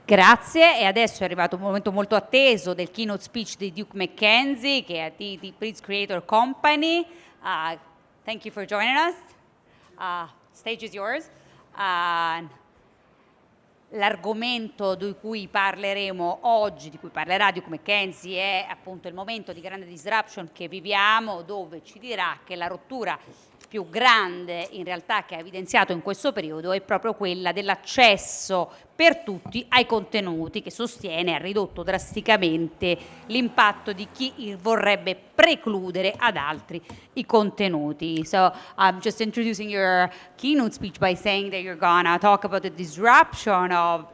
Grazie, e adesso è arrivato un momento molto atteso del keynote speech di Duke McKenzie, che è di Prince Creator Company. Thank you for joining us. Stage is yours. L'argomento di cui parleremo oggi, di cui parlerà Duke McKenzie, è appunto il momento di grande disruption che viviamo, dove ci dirà che la rottura più grande in realtà che ha evidenziato in questo periodo è proprio quella dell'accesso per tutti ai contenuti, che sostiene ha ridotto drasticamente l'impatto di chi vorrebbe precludere ad altri i contenuti. So I'm just introducing your keynote speech by saying that you're gonna talk about the disruption of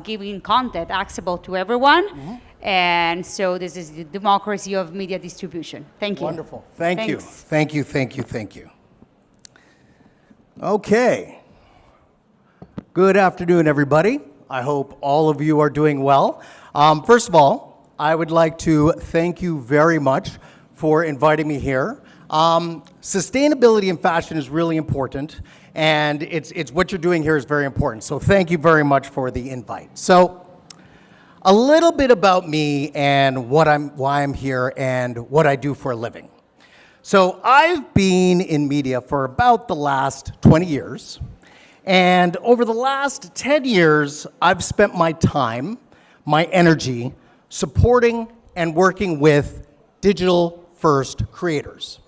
giving content accessible to everyone. Mm-hmm. And so this is the democracy of media distribution. Thank you. Wonderful. Thank Thanks. you. Thank you, thank you, thank you. Okay. Good afternoon, everybody. I hope all of you are doing well. First of all, I would like to thank you very much for inviting me here. Sustainability in fashion is really important, and it's what you're doing here is very important. So thank you very much for the invite. So a little bit about me and why I'm here and what I do for a living. So I've been in media for about the last 20 years. And over the last 10 years, I've spent my time, my energy, supporting and working with digital-first creators.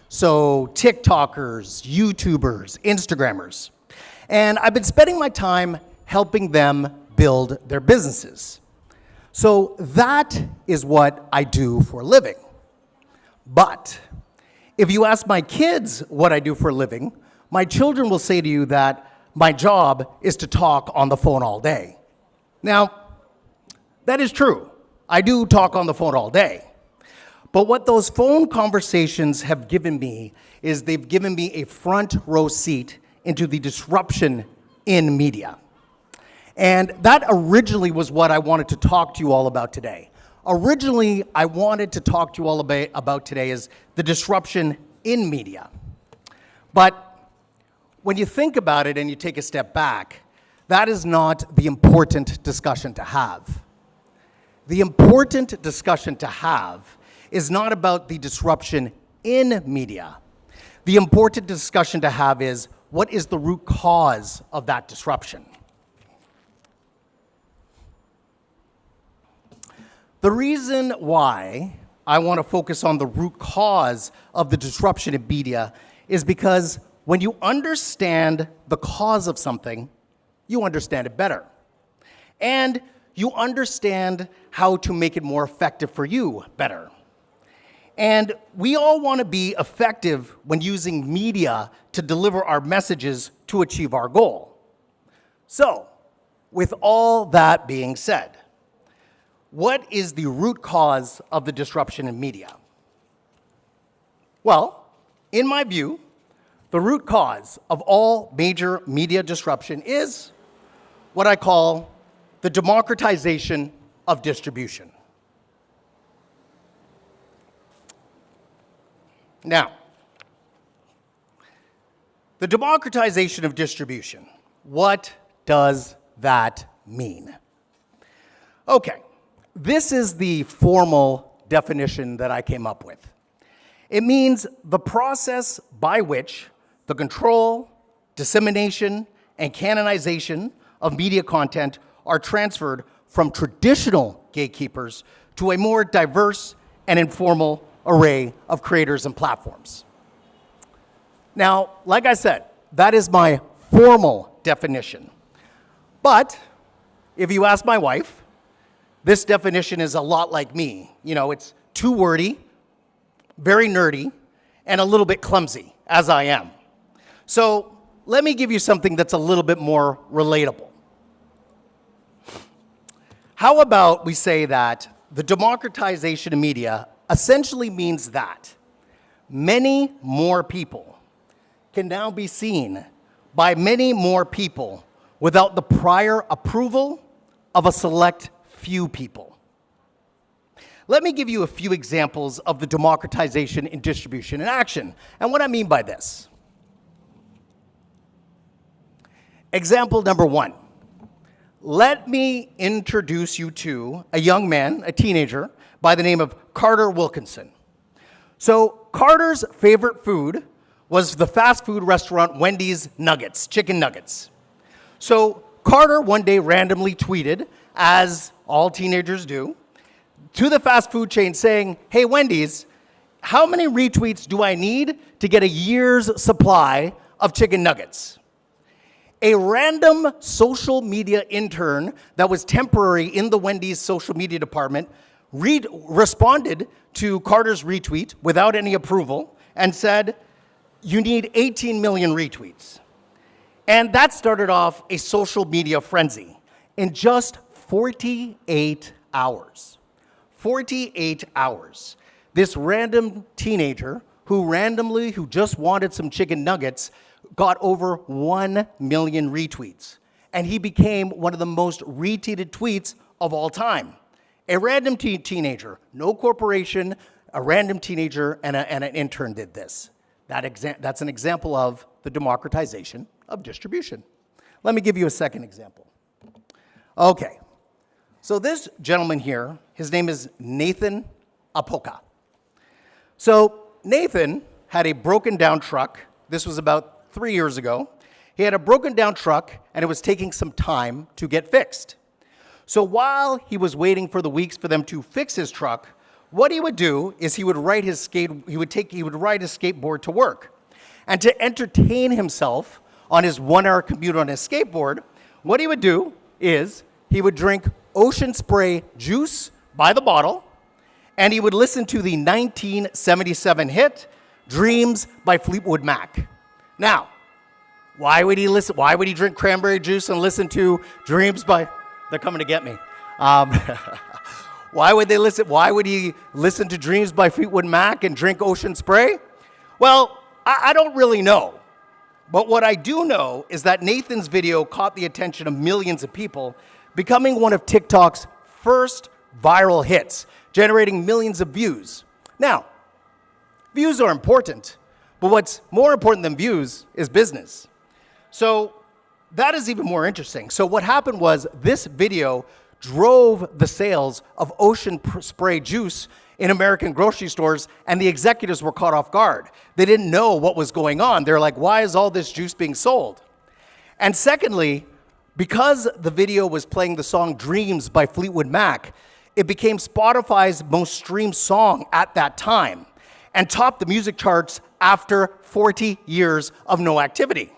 So TikTokers, YouTubers, Instagrammers. And I've been spending my time helping them build their businesses. So that is what I do for a living. But if you ask my kids what I do for a living, my children will say to you that my job is to talk on the phone all day. Now, that is true. I do talk on the phone all day. But what those phone conversations have given me is they've given me a front row seat into the disruption in media. And that originally was what I wanted to talk to you all about today. Originally, I wanted to talk to you all about today is the disruption in media. But when you think about it and you take a step back, that is not the important discussion to have. The important discussion to have is not about the disruption in media. The important discussion to have is what is the root cause of that disruption? The reason why I want to focus on the root cause of the disruption in media is because when you understand the cause of something, you understand it better. And you understand how to make it more effective for you better. And we all want to be effective when using media to deliver our messages to achieve our goal. So, with all that being said, what is the root cause of the disruption in media? Well, in my view, the root cause of all major media disruption is what I call the democratization of distribution. Now, the democratization of distribution, what does that mean? Okay. This is the formal definition that I came up with. It means the process by which the control, dissemination, and canonization of media content are transferred from traditional gatekeepers to a more diverse and informal array of creators and platforms. Now, like I said, that is my formal definition. But if you ask my wife, this definition is a lot like me. You know, it's too wordy, very nerdy, and a little bit clumsy, as I am. So let me give you something that's a little bit more relatable. How about we say that the democratization of media essentially means that many more people can now be seen by many more people without the prior approval of a select few people. Let me give you a few examples of the democratization in distribution in action, and what I mean by this. Example number one. let me introduce you to a young man, a teenager, by the name of Carter Wilkinson. So Carter's favorite food was the fast food restaurant Wendy's Nuggets, chicken nuggets. So Carter one day randomly tweeted, as all teenagers do, to the fast food chain saying, "Hey Wendy's, how many retweets do I need to get a year's supply of chicken nuggets?" A random social media intern that was temporary in the Wendy's social media department responded to Carter's retweet without any approval and said, "You need 18 million retweets." And that started off a social media frenzy in just 48 hours. 48 hours. This random teenager who just wanted some chicken nuggets got over 1 million retweets. And he became one of the most retweeted tweets of all time. A random teenager, no corporation, a random teenager and an intern did this. That's an example of the democratization of distribution. Let me give you a second example. Okay, so this gentleman here, his name is Nathan Apoka. So Nathan had a broken down truck. This was about 3 years ago. He had a broken down truck and it was taking some time to get fixed. So while he was waiting for the weeks for them to fix his truck, what he would do is he would ride his skateboard to work. And to entertain himself on his 1-hour commute on his skateboard, what he would do is he would drink Ocean Spray juice by the bottle, and he would listen to the 1977 hit, Dreams by Fleetwood Mac. Now, why would he drink cranberry juice and listen to Dreams by, they're coming to get me. Why would he listen to Dreams by Fleetwood Mac and drink Ocean Spray? Well, I don't really know. But what I do know is that Nathan's video caught the attention of millions of people, becoming one of TikTok's first viral hits, generating millions of views. Now, views are important, but what's more important than views is business. So that is even more interesting. So what happened was this video drove the sales of Ocean Spray juice in American grocery stores, and the executives were caught off guard. They didn't know what was going on. They're like, why is all this juice being sold? And secondly, because the video was playing the song Dreams by Fleetwood Mac, it became Spotify's most streamed song at that time and topped the music charts after 40 years of no activity.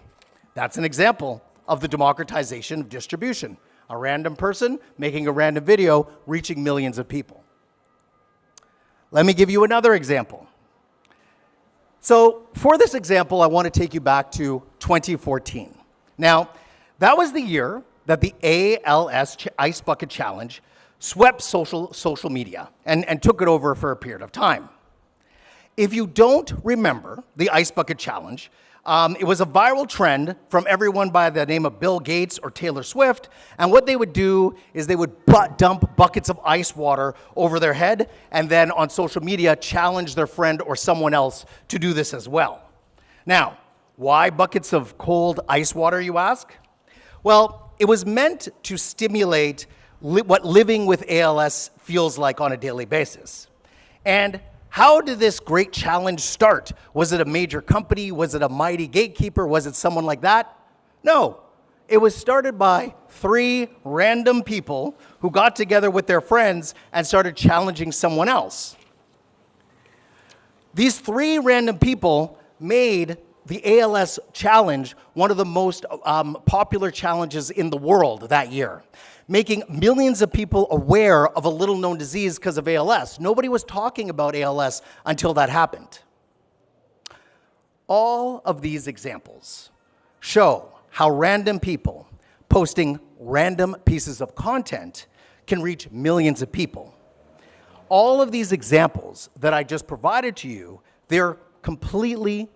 That's an example of the democratization of distribution. A random person making a random video reaching millions of people. Let me give you another example. So for this example, I want to take you back to 2014. Now, that was the year that the ALS Ice Bucket Challenge swept social media and took it over for a period of time. If you don't remember the Ice Bucket Challenge, it was a viral trend from everyone by the name of Bill Gates or Taylor Swift, and what they would do is they would dump buckets of ice water over their head and then on social media challenge their friend or someone else to do this as well. Now, why buckets of cold ice water, you ask? Well, it was meant to stimulate what living with ALS feels like on a daily basis. And how did this great challenge start? Was it a major company? Was it a mighty gatekeeper? Was it someone like that? No. It was started by 3 random people who got together with their friends and started challenging someone else. These 3 random people made the ALS challenge one of the most popular challenges in the world that year, making millions of people aware of a little-known disease because of ALS. Nobody was talking about ALS until that happened. All of these examples show how random people posting random pieces of content can reach millions of people. All of these examples that I just provided to you, they're completely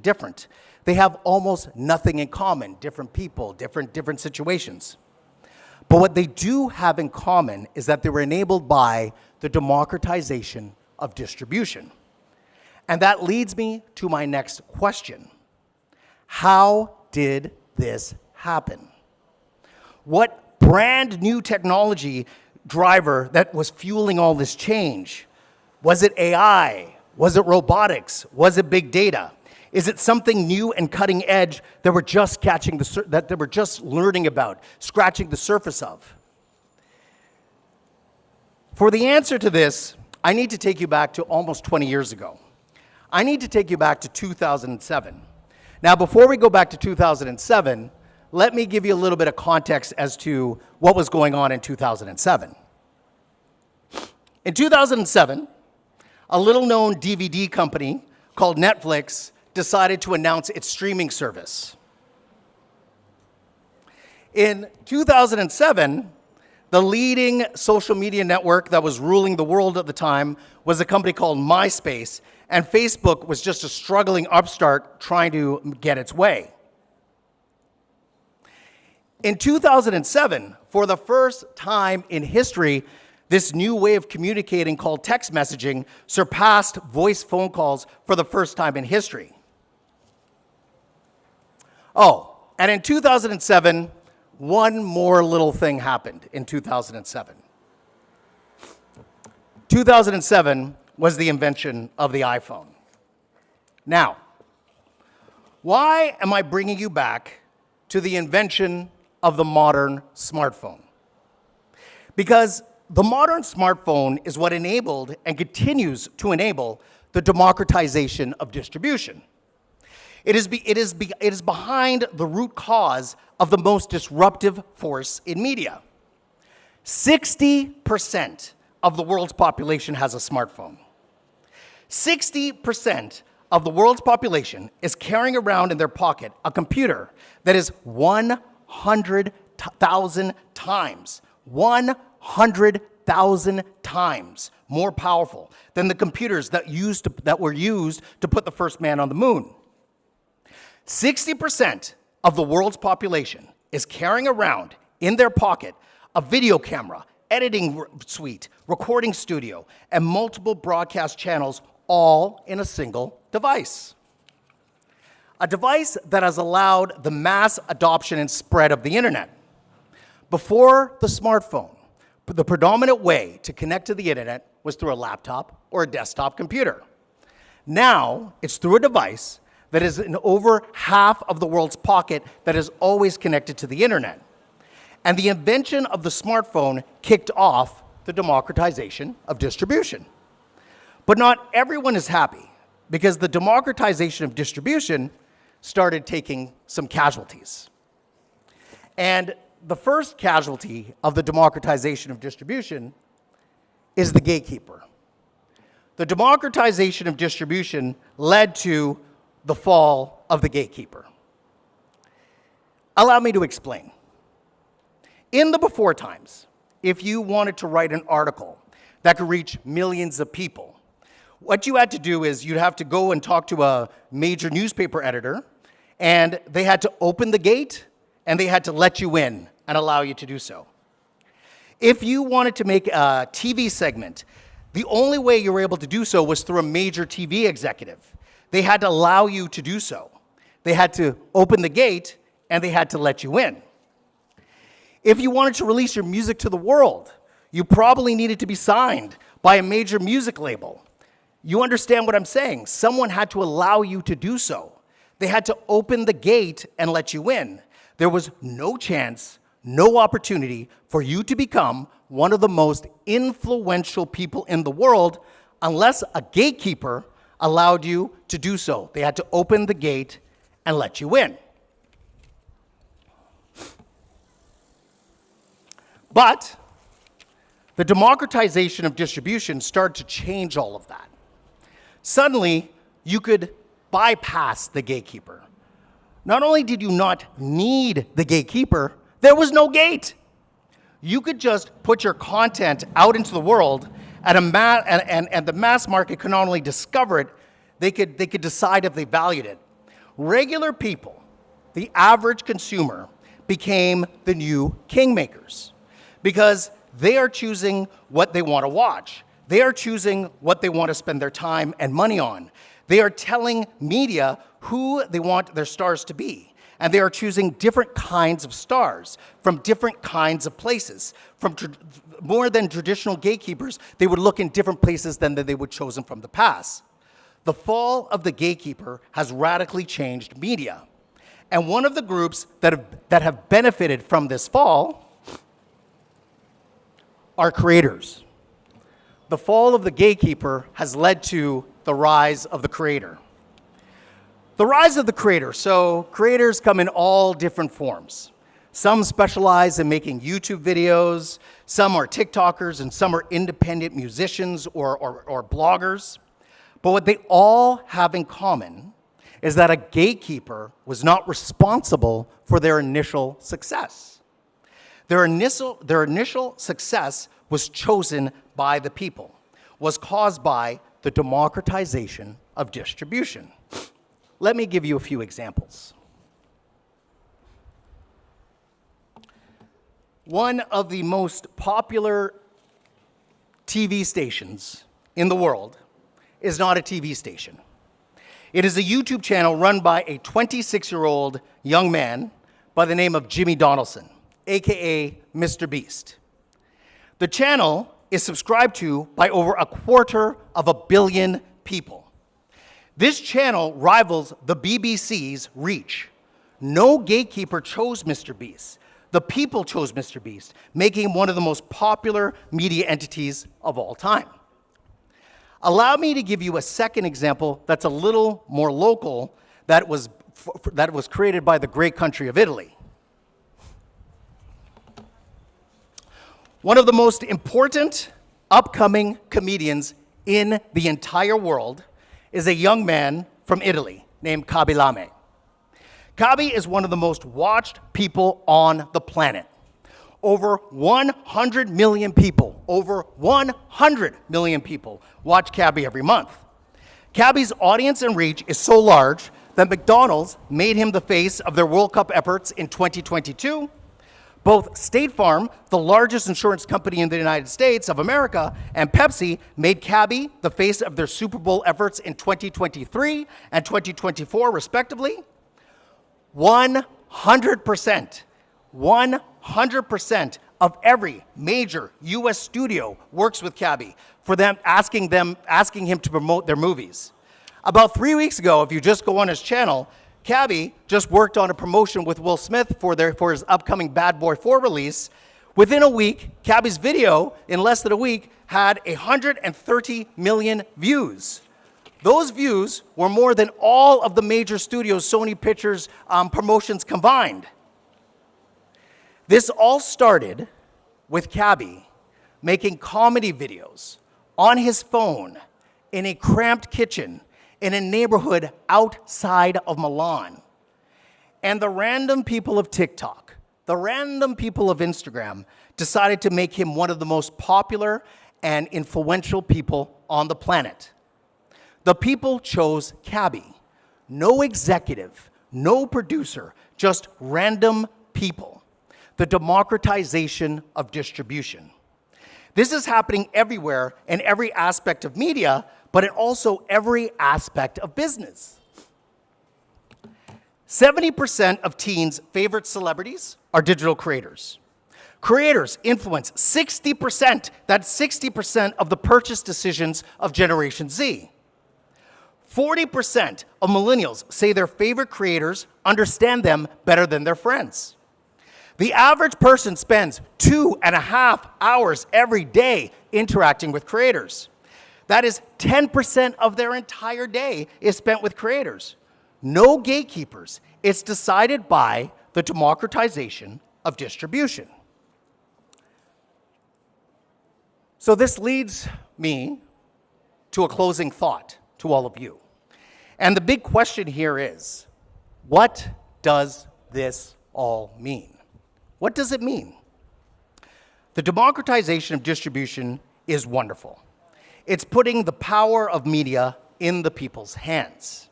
different. They have almost nothing in common, different people, different situations. But what they do have in common is that they were enabled by the democratization of distribution. And that leads me to my next question. How did this happen? What brand new technology driver that was fueling all this change? Was it AI? Was it robotics? Was it big data? Is it something new and cutting edge that we're just that we're just learning about, scratching the surface of? For the answer to this, I need to take you back to almost 20 years ago. I need to take you back to 2007. Now, before we go back to 2007, let me give you a little bit of context as to what was going on in 2007. In 2007, a little-known DVD company called Netflix decided to announce its streaming service. In 2007, the leading social media network that was ruling the world at the time was a company called MySpace, and Facebook was just a struggling upstart trying to get its way. In 2007, for the first time in history, this new way of communicating called text messaging surpassed voice phone calls for the first time in history. Oh, and in 2007, one more little thing happened in 2007. 2007 was the invention of the iPhone. Now, why am I bringing you back to the invention of the modern smartphone? Because the modern smartphone is what enabled and continues to enable the democratization of distribution. It is behind the root cause of the most disruptive force in media. 60% of the world's population has a smartphone. 60% of the world's population is carrying around in their pocket a computer that is 100,000 times, 100,000 times more powerful than the computers that were used to put the first man on the moon. 60% of the world's population is carrying around in their pocket a video camera, editing suite, recording studio, and multiple broadcast channels, all in a single device. A device that has allowed the mass adoption and spread of the internet. Before the smartphone, the predominant way to connect to the internet was through a laptop or a desktop computer. Now, it's through a device that is in over half of the world's pocket that is always connected to the internet. And the invention of the smartphone kicked off the democratization of distribution. But not everyone is happy, because the democratization of distribution started taking some casualties. And the first casualty of the democratization of distribution is the gatekeeper. The democratization of distribution led to the fall of the gatekeeper. Allow me to explain. In the before times, if you wanted to write an article that could reach millions of people, what you had to do is you'd have to go and talk to a major newspaper editor, and they had to open the gate, and they had to let you in and allow you to do so. If you wanted to make a TV segment, the only way you were able to do so was through a major TV executive. They had to allow you to do so. They had to open the gate, and they had to let you in. If you wanted to release your music to the world, you probably needed to be signed by a major music label. You understand what I'm saying? Someone had to allow you to do so. They had to open the gate and let you in. There was no chance, no opportunity for you to become one of the most influential people in the world unless a gatekeeper allowed you to do so. They had to open the gate and let you in. But the democratization of distribution started to change all of that. Suddenly, you could bypass the gatekeeper. Not only did you not need the gatekeeper, there was no gate. You could just put your content out into the world, and the mass market could not only discover it, they could decide if they valued it. Regular people, the average consumer, became the new kingmakers because they are choosing what they want to watch. They are choosing what they want to spend their time and money on. They are telling media who they want their stars to be. And they are choosing different kinds of stars from different kinds of places. More than traditional gatekeepers, they would look in different places than they would chosen from the past. The fall of the gatekeeper has radically changed media. And one of the groups that have benefited from this fall are creators. The fall of the gatekeeper has led to the rise of the creator. The rise of the creator. So creators come in all different forms. Some specialize in making YouTube videos, some are TikTokers, and some are independent musicians or bloggers. But what they all have in common is that a gatekeeper was not responsible for their initial success. Their initial success was chosen by the people, was caused by the democratization of distribution. Let me give you a few examples. One of the most popular TV stations in the world is not a TV station. It is a YouTube channel run by a 26-year-old young man by the name of Jimmy Donaldson, aka Mr. Beast. The channel is subscribed to by over 250 million people. This channel rivals the BBC's reach. No gatekeeper chose Mr. Beast. The people chose Mr. Beast, making him one of the most popular media entities of all time. Allow me to give you a second example that's a little more local that was created by the great country of Italy. One of the most important upcoming comedians in the entire world is a young man from Italy named Kabi Lame. Kabi is one of the most watched people on the planet. Over 100 million people, over 100 million people watch Kabi every month. Kabi's audience and reach is so large that McDonald's made him the face of their World Cup efforts in 2022. Both State Farm, the largest insurance company in the United States of America, and Pepsi made Kabi the face of their Super Bowl efforts in 2023 and 2024, respectively. 100% of every major U.S. studio works with Kabi for them, asking him to promote their movies. About 3 weeks ago, if you just go on his channel, Kabi just worked on a promotion with Will Smith for his upcoming Bad Boy 4 release. Within a week, Kabi's video, in less than a week, had 130 million views. Those views were more than all of the major studios' Sony Pictures promotions combined. This all started with Kabi making comedy videos on his phone in a cramped kitchen in a neighborhood outside of Milan. And the random people of TikTok, the random people of Instagram decided to make him one of the most popular and influential people on the planet. The people chose Kabi. No executive, no producer, just random people. The democratization of distribution. This is happening everywhere in every aspect of media, but in also every aspect of business. 70% of teens' favorite celebrities are digital creators. Creators influence 60%, that's 60% of the purchase decisions of Generation Z. 40% of millennials say their favorite creators understand them better than their friends. The average person spends 2.5 hours every day interacting with creators. That is 10% of their entire day is spent with creators. No gatekeepers. It's decided by the democratization of distribution. So this leads me to a closing thought to all of you. And the big question here is, what does this all mean? What does it mean? The democratization of distribution is wonderful. It's putting the power of media in the people's hands.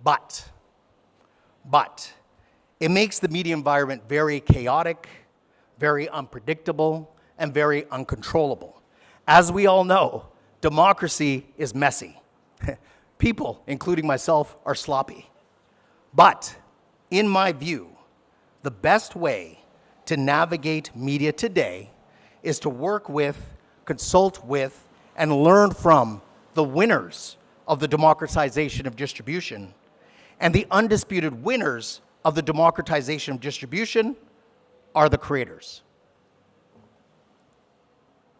But it makes the media environment very chaotic, very unpredictable, and very uncontrollable. As we all know, democracy is messy. People, including myself, are sloppy. But in my view, the best way to navigate media today is to work with, consult with, and learn from the winners of the democratization of distribution. And the undisputed winners of the democratization of distribution are the creators.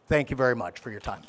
Thank you very much for your time.